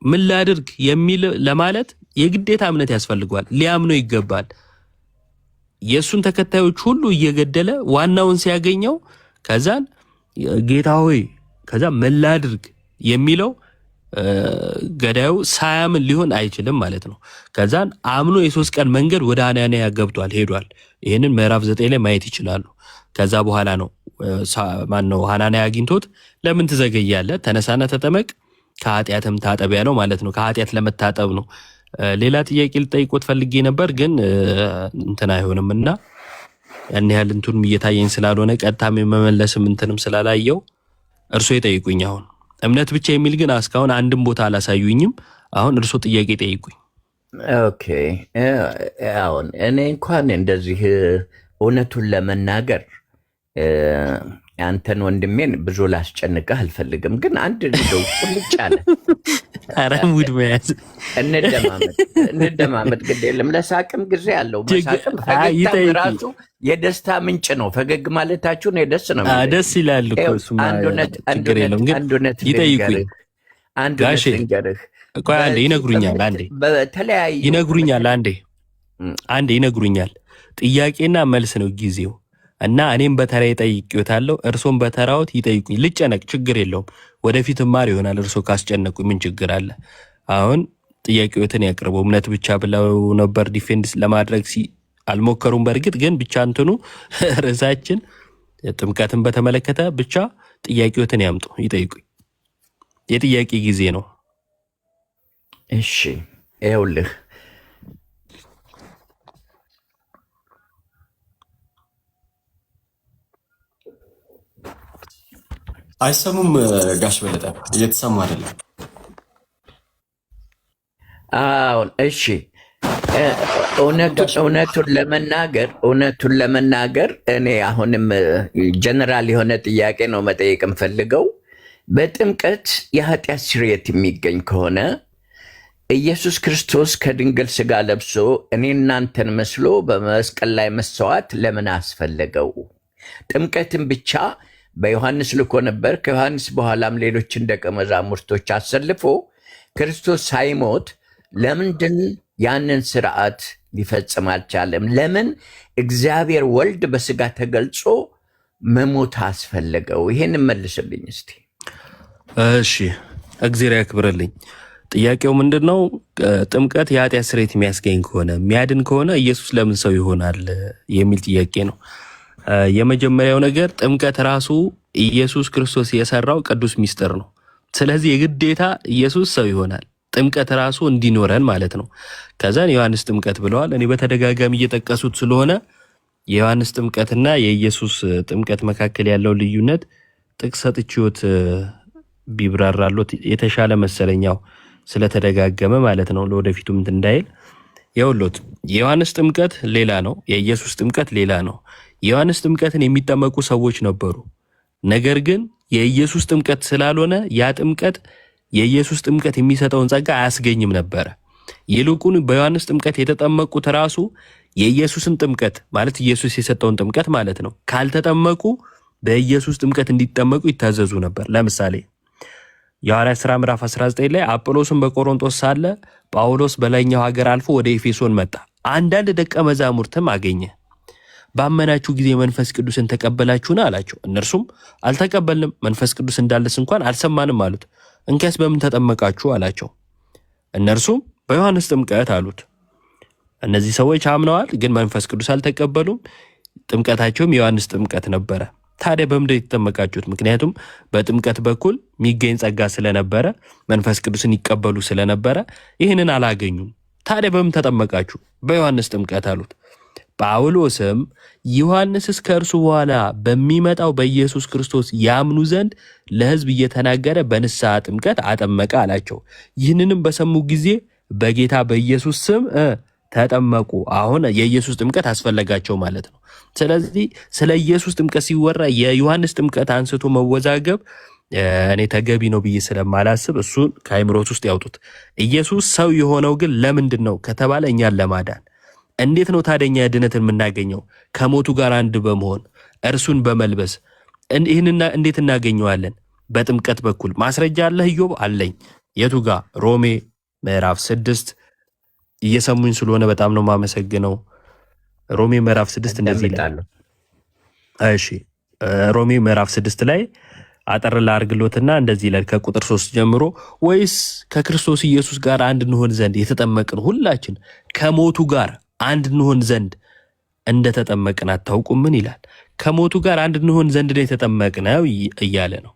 ምን ላድርግ የሚል ለማለት የግዴታ እምነት ያስፈልገዋል። ሊያምነው ይገባል። የሱን ተከታዮች ሁሉ እየገደለ ዋናውን ሲያገኘው ከዛን ጌታ ሆይ ከዛ ምን ላድርግ የሚለው ገዳዩ ሳያምን ሊሆን አይችልም ማለት ነው። ከዛን አምኖ የ3 ቀን መንገድ ወደ አናንያ ገብቷል፣ ሄዷል። ይህንን ምዕራፍ 9 ላይ ማየት ይችላሉ። ከዛ በኋላ ነው ማነው አናንያ አግኝቶት ለምን ትዘገያለህ? ተነሳና ተጠመቅ ከኃጢአትም ታጠብ ያለው ማለት ነው። ከኃጢአት ለመታጠብ ነው። ሌላ ጥያቄ ልጠይቆት ፈልጌ ነበር ግን እንትን አይሆንም እና ያን ያህል እንትንም እየታየኝ ስላልሆነ ቀጥታም የመመለስም እንትንም ስላላየው እርሶ ይጠይቁኝ። አሁን እምነት ብቻ የሚል ግን እስካሁን አንድም ቦታ አላሳዩኝም። አሁን እርሶ ጥያቄ ጠይቁኝ። ኦኬ አሁን እኔ እንኳን እንደዚህ እውነቱን ለመናገር አንተን ወንድሜን ብዙ ላስጨንቅህ አልፈልግም። ግን አንድ እንደው ቁልጭ አለ ሙድ መያዝ እንደማመጥ ግድ የለም። ለሳቅም ጊዜ አለው። መሳቅም ፈገግታም ራሱ የደስታ ምንጭ ነው። ፈገግ ማለታችሁ ነው ደስ ነው። ደስ ይላል እኮ እሱማ ችግር የለም። ግን ይጠይቁኝ። አንድ ንገርህ ቆይ አንዴ ይነግሩኛል። በተለያዩ አንዴ ይነግሩኛል። ጥያቄና መልስ ነው ጊዜው እና እኔም በተራዬ ጠይቄዎታለሁ። እርሶም በተራዎት ይጠይቁኝ። ልጨነቅ ችግር የለውም። ወደፊት ማር ይሆናል። እርሶ ካስጨነቁ ምን ችግር አለ? አሁን ጥያቄዎትን ያቅርቡ። እምነት ብቻ ብለው ነበር ዲፌንድ ለማድረግ አልሞከሩም። በእርግጥ ግን ብቻ እንትኑ ርዕሳችን ጥምቀትን በተመለከተ ብቻ ጥያቄዎትን ያምጡ፣ ይጠይቁኝ። የጥያቄ ጊዜ ነው። እሺ ይኸውልህ አይሰሙም? ጋሽ በለጠ እየተሰማ አይደለም? አሁን እሺ እውነቱን ለመናገር እኔ አሁንም ጀነራል የሆነ ጥያቄ ነው መጠየቅ የምፈልገው። በጥምቀት የኃጢአት ስርየት የሚገኝ ከሆነ ኢየሱስ ክርስቶስ ከድንግል ስጋ ለብሶ እኔ እናንተን መስሎ በመስቀል ላይ መሰዋት ለምን አስፈለገው? ጥምቀትን ብቻ በዮሐንስ ልኮ ነበር። ከዮሐንስ በኋላም ሌሎችን ደቀ መዛሙርቶች አሰልፎ ክርስቶስ ሳይሞት ለምንድን ያንን ስርዓት ሊፈጽም አልቻለም? ለምን እግዚአብሔር ወልድ በስጋ ተገልጾ መሞት አስፈለገው? ይሄን መልስልኝ እስቲ። እሺ እግዚአብሔር ያክብርልኝ። ጥያቄው ምንድነው? ጥምቀት የኃጢአት ስርየት የሚያስገኝ ከሆነ የሚያድን ከሆነ ኢየሱስ ለምን ሰው ይሆናል የሚል ጥያቄ ነው። የመጀመሪያው ነገር ጥምቀት ራሱ ኢየሱስ ክርስቶስ የሰራው ቅዱስ ሚስጥር ነው። ስለዚህ የግዴታ ኢየሱስ ሰው ይሆናል፣ ጥምቀት ራሱ እንዲኖረን ማለት ነው። ከዛን ዮሐንስ ጥምቀት ብለዋል። እኔ በተደጋጋሚ እየጠቀሱት ስለሆነ የዮሐንስ ጥምቀትና የኢየሱስ ጥምቀት መካከል ያለው ልዩነት ጥቅስ ሰጥቼዎት ቢብራራሎት የተሻለ መሰለኛው ስለተደጋገመ ማለት ነው። ለወደፊቱም እንዳይል የውሎት የዮሐንስ ጥምቀት ሌላ ነው፣ የኢየሱስ ጥምቀት ሌላ ነው። የዮሐንስ ጥምቀትን የሚጠመቁ ሰዎች ነበሩ። ነገር ግን የኢየሱስ ጥምቀት ስላልሆነ ያ ጥምቀት የኢየሱስ ጥምቀት የሚሰጠውን ጸጋ አያስገኝም ነበረ። ይልቁን በዮሐንስ ጥምቀት የተጠመቁት ራሱ የኢየሱስን ጥምቀት ማለት ኢየሱስ የሰጠውን ጥምቀት ማለት ነው ካልተጠመቁ በኢየሱስ ጥምቀት እንዲጠመቁ ይታዘዙ ነበር። ለምሳሌ የሐዋርያት ሥራ ምዕራፍ 19 ላይ አጵሎስን በቆሮንቶስ ሳለ ጳውሎስ በላይኛው ሀገር አልፎ ወደ ኤፌሶን መጣ። አንዳንድ ደቀ መዛሙርትም አገኘ። ባመናችሁ ጊዜ መንፈስ ቅዱስን ተቀበላችሁና አላቸው። እነርሱም አልተቀበልንም፣ መንፈስ ቅዱስ እንዳለስ እንኳን አልሰማንም አሉት። እንኪያስ በምን ተጠመቃችሁ አላቸው። እነርሱም በዮሐንስ ጥምቀት አሉት። እነዚህ ሰዎች አምነዋል፣ ግን መንፈስ ቅዱስ አልተቀበሉም። ጥምቀታቸውም የዮሐንስ ጥምቀት ነበረ። ታዲያ በምንድን የተጠመቃችሁት? ምክንያቱም በጥምቀት በኩል የሚገኝ ጸጋ ስለነበረ መንፈስ ቅዱስን ይቀበሉ ስለነበረ ይህንን አላገኙም። ታዲያ በምን ተጠመቃችሁ? በዮሐንስ ጥምቀት አሉት። ጳውሎስም ዮሐንስስ ከእርሱ በኋላ በሚመጣው በኢየሱስ ክርስቶስ ያምኑ ዘንድ ለሕዝብ እየተናገረ በንስሐ ጥምቀት አጠመቀ አላቸው። ይህንንም በሰሙ ጊዜ በጌታ በኢየሱስ ስም ተጠመቁ። አሁን የኢየሱስ ጥምቀት አስፈለጋቸው ማለት ነው። ስለዚህ ስለ ኢየሱስ ጥምቀት ሲወራ የዮሐንስ ጥምቀት አንስቶ መወዛገብ እኔ ተገቢ ነው ብዬ ስለማላስብ እሱን ከአይምሮት ውስጥ ያውጡት። ኢየሱስ ሰው የሆነው ግን ለምንድን ነው ከተባለ እኛን ለማዳን። እንዴት ነው ታደኛ ድነትን የምናገኘው? ከሞቱ ጋር አንድ በመሆን እርሱን በመልበስ። ይህንና እንዴት እናገኘዋለን? በጥምቀት በኩል። ማስረጃ አለህ ኢዮብ? አለኝ። የቱ ጋር? ሮሜ ምዕራፍ 6 እየሰሙኝ ስለሆነ በጣም ነው ማመሰግነው። ሮሜ ምዕራፍ 6 እንደዚህ ይላል። እሺ ሮሜ ምዕራፍ 6 ላይ አጠር ላድርግሎትና እንደዚህ ይላል ከቁጥር 3 ጀምሮ፣ ወይስ ከክርስቶስ ኢየሱስ ጋር አንድ እንሆን ዘንድ የተጠመቅን ሁላችን ከሞቱ ጋር አንድ እንሆን ዘንድ እንደተጠመቅን አታውቁምን ይላል። ከሞቱ ጋር አንድ እንሆን ዘንድ ነው የተጠመቅነው እያለ ነው።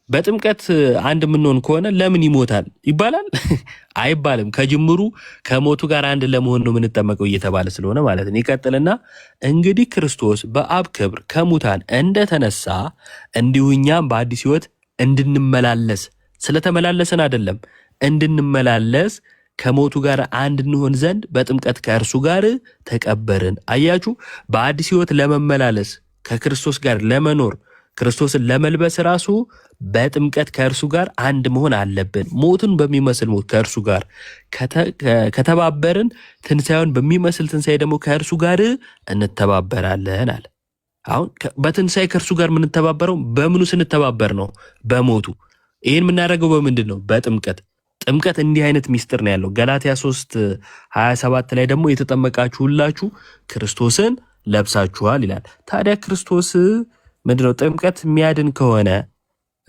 በጥምቀት አንድ የምንሆን ከሆነ ለምን ይሞታል ይባላል? አይባልም። ከጅምሩ ከሞቱ ጋር አንድ ለመሆን ነው የምንጠመቀው እየተባለ ስለሆነ ማለት ነው። ይቀጥልና እንግዲህ ክርስቶስ በአብ ክብር ከሙታን እንደተነሳ እንዲሁ እኛም በአዲስ ሕይወት እንድንመላለስ፣ ስለተመላለሰን አይደለም፣ እንድንመላለስ ከሞቱ ጋር አንድ እንሆን ዘንድ በጥምቀት ከእርሱ ጋር ተቀበርን። አያችሁ፣ በአዲስ ሕይወት ለመመላለስ ከክርስቶስ ጋር ለመኖር ክርስቶስን ለመልበስ ራሱ በጥምቀት ከእርሱ ጋር አንድ መሆን አለብን። ሞትን በሚመስል ሞት ከእርሱ ጋር ከተባበርን ትንሣኤውን በሚመስል ትንሣኤ ደግሞ ከእርሱ ጋር እንተባበራለን አለ። አሁን በትንሣኤ ከእርሱ ጋር የምንተባበረው በምኑ ስንተባበር ነው? በሞቱ። ይህን የምናደርገው በምንድን ነው? በጥምቀት። ጥምቀት እንዲህ አይነት ሚስጥር ነው ያለው። ገላትያ 3:27 ላይ ደግሞ የተጠመቃችሁ ሁላችሁ ክርስቶስን ለብሳችኋል ይላል። ታዲያ ክርስቶስ ምንድነው? ጥምቀት የሚያድን ከሆነ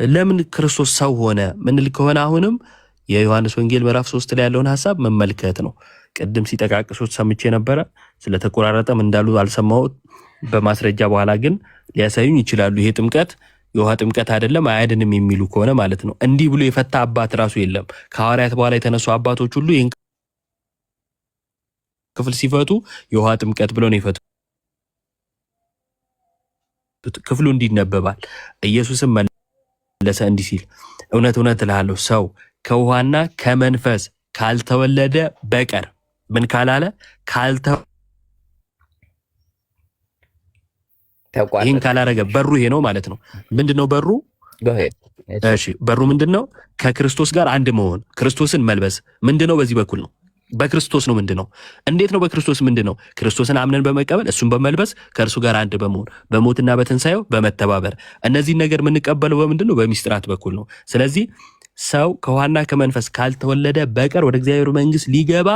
ለምን ክርስቶስ ሰው ሆነ ምንል ከሆነ አሁንም የዮሐንስ ወንጌል ምዕራፍ 3 ላይ ያለውን ሐሳብ መመልከት ነው። ቅድም ሲጠቃቅሱት ሰምቼ ነበረ። ስለተቆራረጠም እንዳሉ በማስረጃ በኋላ ግን ሊያሳዩኝ ይችላሉ። ይሄ ጥምቀት የውሃ ጥምቀት አይደለም አያድንም የሚሉ ከሆነ ማለት ነው። እንዲህ ብሎ የፈታ አባት ራሱ የለም። ከሐዋርያት በኋላ የተነሱ አባቶች ሁሉ ይህን ክፍል ሲፈቱ የውሃ ጥምቀት ብለው ነው የፈቱት። ክፍሉ እንዲነበባል። ኢየሱስም መለሰ እንዲህ ሲል እውነት እውነት እልሃለሁ ሰው ከውሃና ከመንፈስ ካልተወለደ በቀር ምን ካላለ ይህን ካላረገ በሩ ይሄ ነው ማለት ነው። ምንድነው በሩ? እሺ በሩ ምንድነው? ከክርስቶስ ጋር አንድ መሆን፣ ክርስቶስን መልበስ ምንድነው? በዚህ በኩል ነው። በክርስቶስ ነው። ምንድነው? እንዴት ነው በክርስቶስ ምንድነው? ክርስቶስን አምነን በመቀበል እሱን በመልበስ ከእርሱ ጋር አንድ በመሆን በሞትና በትንሳኤው በመተባበር እነዚህን ነገር የምንቀበለው በምንድነው? በሚስጥራት በኩል ነው። ስለዚህ ሰው ከውሃና ከመንፈስ ካልተወለደ በቀር ወደ እግዚአብሔር መንግስት ሊገባ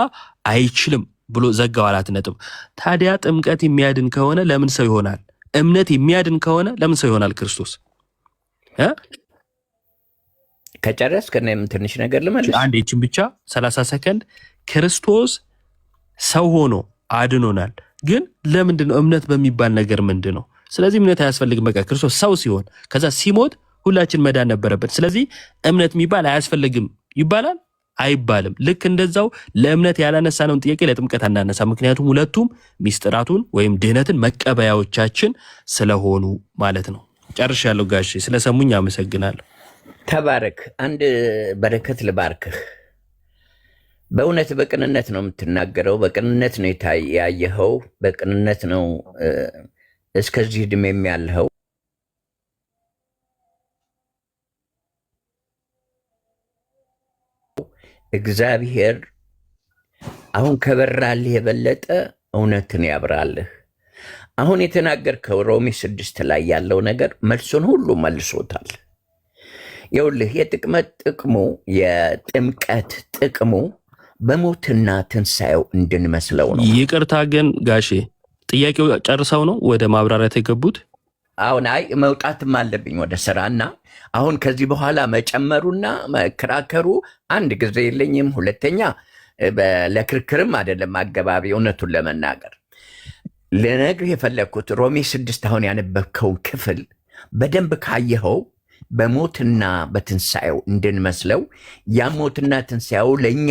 አይችልም ብሎ ዘጋው። 4 ነጥብ። ታዲያ ጥምቀት የሚያድን ከሆነ ለምን ሰው ይሆናል? እምነት የሚያድን ከሆነ ለምን ሰው ይሆናል? ክርስቶስ ከጨረስ ከነም ትንሽ ነገር ልመልስ። አንድ እቺን ብቻ 30 ሰከንድ። ክርስቶስ ሰው ሆኖ አድኖናል። ግን ለምንድነው እምነት በሚባል ነገር ምንድነው? ስለዚህ እምነት አያስፈልግም። በቃ ክርስቶስ ሰው ሲሆን ከዛ ሲሞት ሁላችን መዳን ነበረበት። ስለዚህ እምነት የሚባል አያስፈልግም ይባላል? አይባልም። ልክ እንደዛው ለእምነት ያላነሳነውን ጥያቄ ለጥምቀት አናነሳ። ምክንያቱም ሁለቱም ሚስጥራቱን ወይም ድህነትን መቀበያዎቻችን ስለሆኑ ማለት ነው። ጨርሻለሁ ጋሼ፣ ስለሰሙኝ አመሰግናለሁ። ተባረክ። አንድ በረከት ልባርክህ። በእውነት በቅንነት ነው የምትናገረው። በቅንነት ነው ያየኸው። በቅንነት ነው እስከዚህ ዕድሜም ያለኸው። እግዚአብሔር አሁን ከበራልህ የበለጠ እውነትን ያብራልህ። አሁን የተናገርከው ሮሜ 6 ላይ ያለው ነገር መልሱን ሁሉ መልሶታል። ይኸውልህ የጥምቀት ጥቅሙ በሞትና ትንሣኤው እንድንመስለው ነው። ይቅርታ ግን ጋሼ ጥያቄው ጨርሰው ነው ወደ ማብራሪያት የገቡት? አሁን አይ መውጣትም አለብኝ ወደ ስራና አሁን ከዚህ በኋላ መጨመሩና መከራከሩ አንድ ጊዜ የለኝም። ሁለተኛ ለክርክርም አይደለም አገባቢ። እውነቱን ለመናገር ልነግርህ የፈለግኩት ሮሜ 6 አሁን ያነበብከውን ክፍል በደንብ ካየኸው በሞትና በትንሣኤው እንድንመስለው ያ ሞትና ትንሣኤው ለእኛ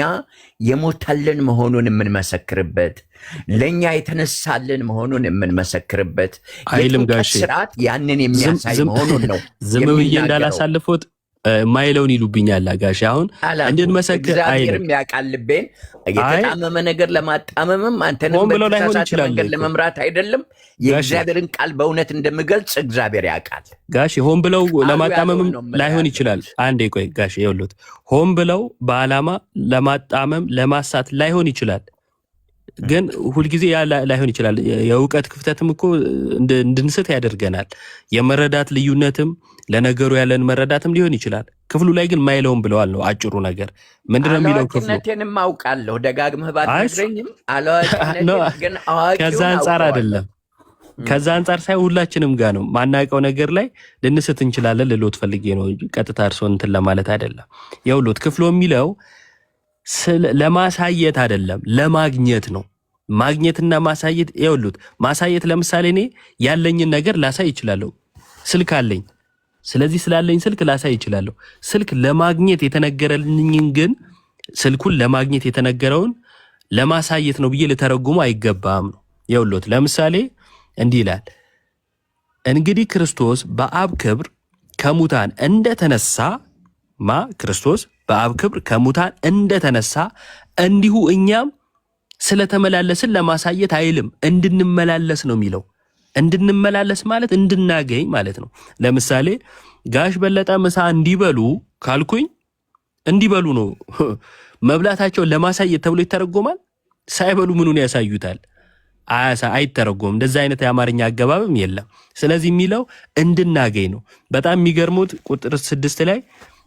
የሞታልን መሆኑን የምንመሰክርበት፣ ለእኛ የተነሳልን መሆኑን የምንመሰክርበት የጥምቀት ስርዓት ያንን የሚያሳይ መሆኑን ነው። ዝም ብዬ እንዳላሳልፎት ማይለውን ይሉብኛል ጋሽ። አሁን እንድንመሰክር እግዚአብሔርም ያውቃል ልቤን። የተጣመመ ነገር ለማጣመምም አንተንም በተሳሳተ መንገድ ለመምራት አይደለም። የእግዚአብሔርን ቃል በእውነት እንደምገልጽ እግዚአብሔር ያውቃል ጋሽ። ሆን ብለው ለማጣመምም ላይሆን ይችላል። አንዴ ቆይ ጋሽ፣ ይኸውልዎት ሆን ብለው በዓላማ ለማጣመም ለማሳት ላይሆን ይችላል። ግን ሁልጊዜ ያ ላይሆን ይችላል። የእውቀት ክፍተትም እኮ እንድንስት ያደርገናል። የመረዳት ልዩነትም ለነገሩ ያለን መረዳትም ሊሆን ይችላል። ክፍሉ ላይ ግን ማይለውም ብለዋል ነው አጭሩ ነገር። ምንድነው የሚለው ክፍሉ? አላዋቂነቴንም አውቃለሁ ደጋግመህ ባትነግረኝም አላዋቂነቴን ግን አዋቂውን ከዛ አንጻር አይደለም፣ ከዛ አንጻር ሳይሆን ሁላችንም ጋር ነው። ማናውቀው ነገር ላይ ልንስት እንችላለን ልሎት ፈልጌ ነው። ቀጥታ እርስዎን እንትን ለማለት አይደለም። ይኸውልዎት ክፍሉ የሚለው ለማሳየት አይደለም ለማግኘት ነው። ማግኘትና ማሳየት ይኸውልዎት፣ ማሳየት ለምሳሌ እኔ ያለኝን ነገር ላሳይ እችላለሁ። ስልክ አለኝ። ስለዚህ ስላለኝ ስልክ ላሳይ እችላለሁ። ስልክ ለማግኘት የተነገረልኝን ግን ስልኩን ለማግኘት የተነገረውን ለማሳየት ነው ብዬ ልተረጉሙ አይገባም ነው። ይኸውልዎት ለምሳሌ እንዲህ ይላል፣ እንግዲህ ክርስቶስ በአብ ክብር ከሙታን እንደተነሳ ክርስቶስ በአብ ክብር ከሙታን እንደተነሳ እንዲሁ እኛም ስለተመላለስን ለማሳየት አይልም፣ እንድንመላለስ ነው የሚለው። እንድንመላለስ ማለት እንድናገኝ ማለት ነው። ለምሳሌ ጋሽ በለጠ ምሳ እንዲበሉ ካልኩኝ እንዲበሉ ነው። መብላታቸውን ለማሳየት ተብሎ ይተረጎማል። ሳይበሉ ምኑን ያሳዩታል? አይተረጎም። እንደዛ አይነት የአማርኛ አገባብም የለም። ስለዚህ የሚለው እንድናገኝ ነው። በጣም የሚገርሙት ቁጥር 6 ላይ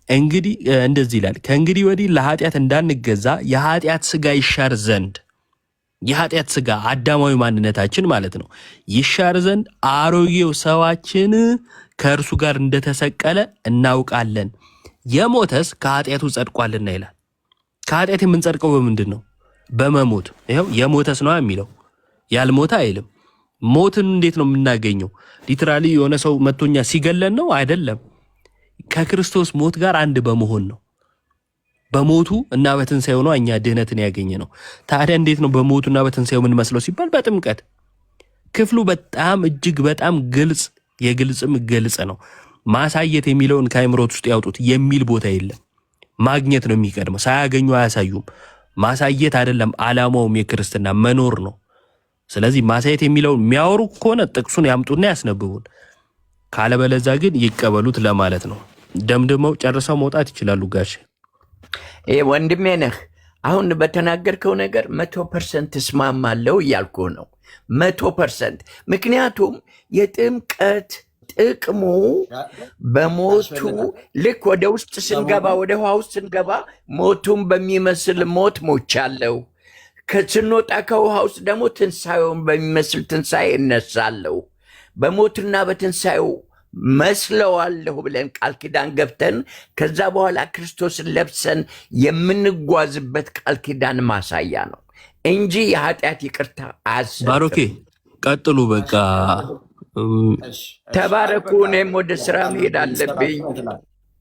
እንግዲህ እንደዚህ ይላል፣ ከእንግዲህ ወዲህ ለኃጢአት እንዳንገዛ የኃጢአት ስጋ ይሻር ዘንድ፣ የኃጢአት ስጋ አዳማዊ ማንነታችን ማለት ነው ይሻር ዘንድ አሮጌው ሰዋችን ከእርሱ ጋር እንደተሰቀለ እናውቃለን፣ የሞተስ ከኃጢአቱ ጸድቋልና ይላል። ከኃጢአት የምንጸድቀው በምንድን ነው? በመሞት። ይኸው የሞተስ ነው የሚለው፣ ያልሞተ አይልም። ሞትን እንዴት ነው የምናገኘው? ሊትራሊ የሆነ ሰው መቶኛ ሲገለን ነው አይደለም። ከክርስቶስ ሞት ጋር አንድ በመሆን ነው። በሞቱ እና በትንሳኤው ነው እኛ ድህነትን ያገኘ ነው። ታዲያ እንዴት ነው በሞቱና በትንሳኤው ምን መስለው ሲባል በጥምቀት። ክፍሉ በጣም እጅግ በጣም ግልጽ የግልጽም ግልጽ ነው። ማሳየት የሚለውን ከአይምሮት ውስጥ ያውጡት የሚል ቦታ የለም። ማግኘት ነው የሚቀድመው። ሳያገኙ አያሳዩም። ማሳየት አይደለም ዓላማውም የክርስትና መኖር ነው። ስለዚህ ማሳየት የሚለውን የሚያወሩ ከሆነ ጥቅሱን ያምጡና ያስነብቡን፣ ካለበለዛ ግን ይቀበሉት ለማለት ነው። ደምድመው ጨርሰው መውጣት ይችላሉ። ጋሽ ወንድሜ ነህ፣ አሁን በተናገርከው ነገር 100% እስማማለሁ እያልኩ ነው። 100%። ምክንያቱም የጥምቀት ጥቅሙ በሞቱ ልክ ወደ ውስጥ ስንገባ ወደ ውሃ ውስጥ ስንገባ ሞቱን በሚመስል ሞት ሞቻለሁ፣ ስንወጣ ከውሃ ውስጥ ደግሞ ትንሣኤውን በሚመስል ትንሣኤ እነሳለሁ፣ በሞትና በትንሣኤው መስለዋለሁ ብለን ቃል ኪዳን ገብተን ከዛ በኋላ ክርስቶስን ለብሰን የምንጓዝበት ቃል ኪዳን ማሳያ ነው እንጂ የኃጢአት ይቅርታ አያሰጥም። ባሮኬ ቀጥሉ። በቃ ተባረኩ። እኔም ወደ ስራ መሄድ አለብኝ።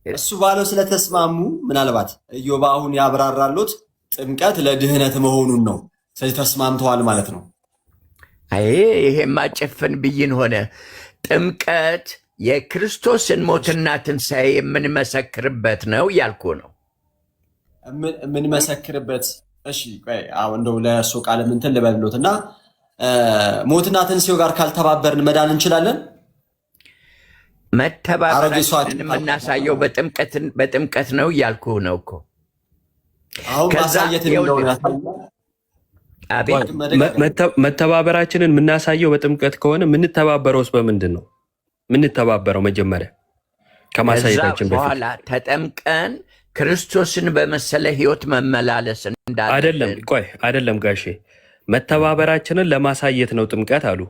እሱ ባለው ስለተስማሙ ምናልባት ኢዮብ አሁን ያብራራሉት ጥምቀት ለድህነት መሆኑን ነው። ስለዚህ ተስማምተዋል ማለት ነው። አይ ይሄማ ጭፍን ብይን ሆነ። ጥምቀት የክርስቶስን ሞትና ትንሣኤ የምንመሰክርበት ነው እያልኩ ነው። የምንመሰክርበት። እሺ ቆይ አሁን እንደው ለእሱ ቃል ምንትን ልበልሎት እና ሞትና ትንሣኤው ጋር ካልተባበርን መዳን እንችላለን። መተባበራችንን የምናሳየው በጥምቀት ነው እያልኩ ነው እኮ። አሁን ማሳየት የሚለው መተባበራችንን የምናሳየው በጥምቀት ከሆነ የምንተባበረውስ በምንድን ነው? የምንተባበረው መጀመሪያ ከማሳየታችን በኋላ ተጠምቀን ክርስቶስን በመሰለ ህይወት መመላለስ እንዳለ አይደለም። ቆይ አይደለም ጋሼ፣ መተባበራችንን ለማሳየት ነው ጥምቀት አሉ።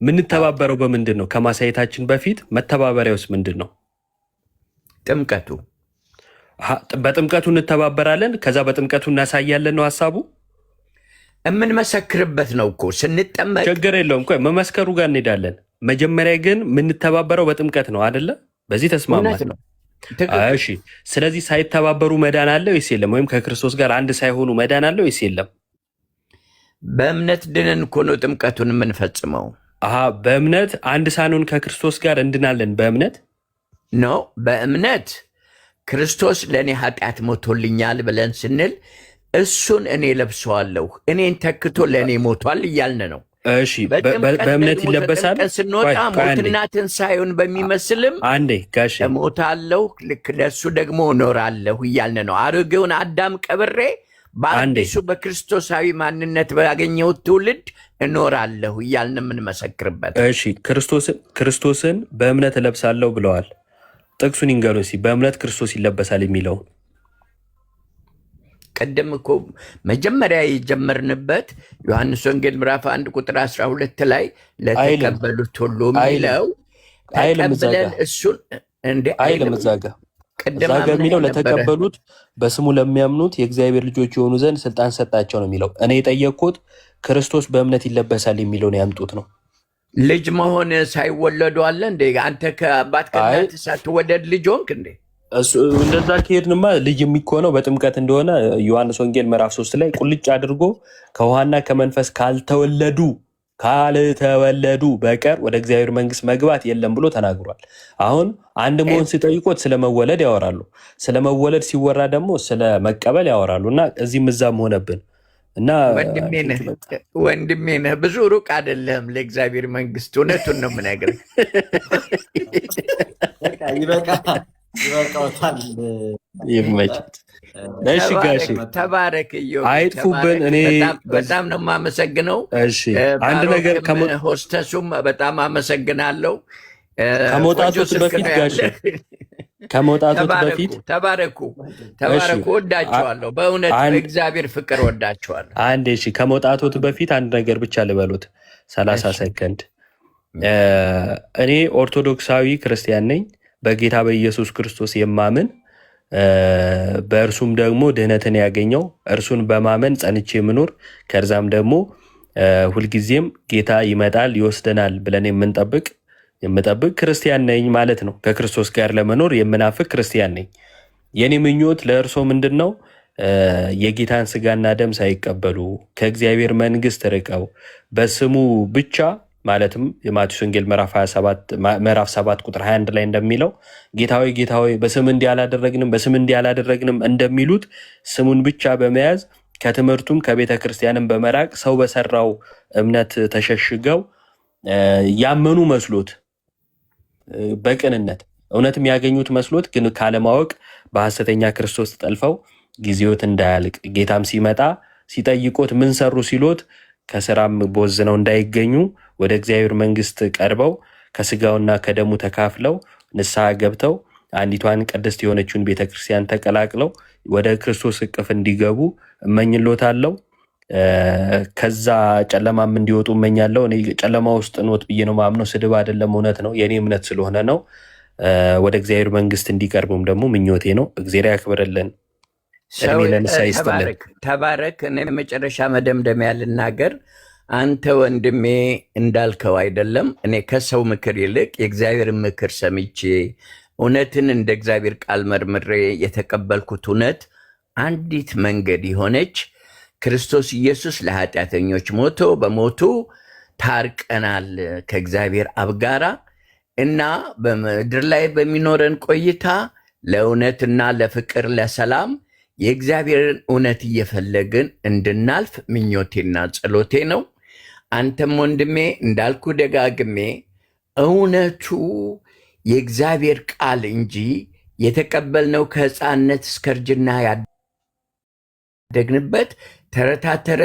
የምንተባበረው በምንድን ነው? ከማሳየታችን በፊት መተባበሪያውስ ምንድን ነው? ጥምቀቱ። በጥምቀቱ እንተባበራለን፣ ከዛ በጥምቀቱ እናሳያለን ነው ሀሳቡ። የምንመሰክርበት ነው እኮ ስንጠመቅ። ችግር የለውም። ቆይ መመስከሩ ጋር እንሄዳለን። መጀመሪያ ግን የምንተባበረው በጥምቀት ነው አይደለ? በዚህ ተስማማት ነው። እሺ። ስለዚህ ሳይተባበሩ መዳን አለ ወይስ የለም? ወይም ከክርስቶስ ጋር አንድ ሳይሆኑ መዳን አለ ወይስ የለም? በእምነት ድነን እኮ ነው ጥምቀቱን የምንፈጽመው። በእምነት አንድ ሳንሆን ከክርስቶስ ጋር እንድናለን። በእምነት ነው። በእምነት ክርስቶስ ለእኔ ኃጢአት ሞቶልኛል ብለን ስንል እሱን እኔ ለብሰዋለሁ፣ እኔን ተክቶ ለእኔ ሞቷል እያልን ነው። እሺ፣ በእምነት ይለበሳል። ስንወጣ ሞትና ትንሣኤውን በሚመስልም አንዴ ጋሼ እሞታለሁ፣ ልክ ለእሱ ደግሞ እኖራለሁ እያልን ነው። አሮጌውን አዳም ቀብሬ በአዲሱ በክርስቶሳዊ ማንነት ባገኘሁት ትውልድ እኖራለሁ እያልን የምንመሰክርበት። እሺ፣ ክርስቶስን በእምነት እለብሳለሁ ብለዋል። ጥቅሱን ይንገሩ እስኪ። በእምነት ክርስቶስ ይለበሳል የሚለውን ቀደም እኮ መጀመሪያ የጀመርንበት ዮሐንስ ወንጌል ምዕራፍ 1 ቁጥር 12 ላይ ለተቀበሉት ሁሉ የሚለው ተቀብለን እሱን እንደ አይልም። እዛ ጋ የሚለው ለተቀበሉት በስሙ ለሚያምኑት የእግዚአብሔር ልጆች የሆኑ ዘንድ ስልጣን ሰጣቸው ነው የሚለው። እኔ የጠየቅኩት ክርስቶስ በእምነት ይለበሳል የሚለውን ያምጡት ነው። ልጅ መሆን ሳይወለዱ አለ እንዴ? አንተ ከአባት ከእናት ሳትወለድ ልጅ ሆንክ እንዴ? እንደዛ ከሄድንማ ልጅ የሚኮነው በጥምቀት እንደሆነ ዮሐንስ ወንጌል ምዕራፍ 3 ላይ ቁልጭ አድርጎ ከውሃና ከመንፈስ ካልተወለዱ በቀር ወደ እግዚአብሔር መንግስት መግባት የለም ብሎ ተናግሯል። አሁን አንድ መሆን ሲጠይቆት ስለመወለድ ያወራሉ። ስለመወለድ ሲወራ ደግሞ ስለ መቀበል ያወራሉ። እና እዚህም እዛም ሆነብን እና ወንድሜ ነህ፣ ብዙ ሩቅ አይደለም ለእግዚአብሔር መንግስት። እውነቱን ነው የምነግርህ። ይበቃዎታል። ይመችት። እሺ ጋሼ ተባረክ። አይጥፉብን። እኔ በጣም ነው የማመሰግነው። እሺ አንድ ነገር ሆስተሱም በጣም አመሰግናለሁ። ከመውጣቶት በፊት ጋሼ ከመውጣቶት በፊት ተባረኩ። ወዳችኋለሁ። በእውነት በእግዚአብሔር ፍቅር ወዳችኋለሁ። አንዴ እሺ፣ ከመውጣቶት በፊት አንድ ነገር ብቻ ልበሉት 30 ሰከንድ። እኔ ኦርቶዶክሳዊ ክርስቲያን ነኝ፣ በጌታ በኢየሱስ ክርስቶስ የማምን በእርሱም ደግሞ ድህነትን ያገኘው እርሱን በማመን ጸንቼ የምኖር ከዛም ደግሞ ሁልጊዜም ጌታ ይመጣል ይወስደናል ብለን የምጠብቅ ክርስቲያን ነኝ ማለት ነው። ከክርስቶስ ጋር ለመኖር የምናፍቅ ክርስቲያን ነኝ። የኔ ምኞት ለእርሶ ምንድን ነው? የጌታን ስጋና ደም ሳይቀበሉ ከእግዚአብሔር መንግስት ርቀው በስሙ ብቻ ማለትም የማቴዎስ ወንጌል ምዕራፍ 7 ቁጥር 21 ላይ እንደሚለው ጌታ ሆይ በስም እንዲህ አላደረግንም እንደሚሉት ስሙን ብቻ በመያዝ ከትምህርቱም ከቤተ ክርስቲያንም በመራቅ ሰው በሰራው እምነት ተሸሽገው ያመኑ መስሎት በቅንነት እውነትም ያገኙት መስሎት ግን ካለማወቅ በሐሰተኛ ክርስቶስ ተጠልፈው ጊዜዎት እንዳያልቅ ጌታም ሲመጣ ሲጠይቆት ምን ሰሩ ሲሎት ከስራም ቦዝነው እንዳይገኙ ወደ እግዚአብሔር መንግስት ቀርበው ከስጋውና ከደሙ ተካፍለው ንስሐ ገብተው አንዲቷን ቅድስት የሆነችውን ቤተክርስቲያን ተቀላቅለው ወደ ክርስቶስ እቅፍ እንዲገቡ እመኝሎታለሁ። ከዛ ጨለማም እንዲወጡ እመኛለሁ። እኔ ጨለማ ውስጥ ኖት ብዬ ነው ማምነው። ስድብ አይደለም፣ እውነት ነው። የኔ እምነት ስለሆነ ነው። ወደ እግዚአብሔር መንግስት እንዲቀርቡም ደግሞ ምኞቴ ነው። እግዚአብሔር ያክብርልን። ተባረክ። እኔ መጨረሻ መደምደሚያ ልናገር። አንተ ወንድሜ እንዳልከው አይደለም። እኔ ከሰው ምክር ይልቅ የእግዚአብሔርን ምክር ሰምቼ እውነትን እንደ እግዚአብሔር ቃል መርምሬ የተቀበልኩት እውነት አንዲት መንገድ የሆነች ክርስቶስ ኢየሱስ ለኃጢአተኞች ሞቶ በሞቱ ታርቀናል ከእግዚአብሔር አብ ጋራ እና በምድር ላይ በሚኖረን ቆይታ ለእውነትና ለፍቅር ለሰላም የእግዚአብሔርን እውነት እየፈለግን እንድናልፍ ምኞቴና ጸሎቴ ነው። አንተም ወንድሜ እንዳልኩ ደጋግሜ እውነቱ የእግዚአብሔር ቃል እንጂ የተቀበልነው ከሕፃንነት እስከ እርጅና ያደግንበት ተረታተረ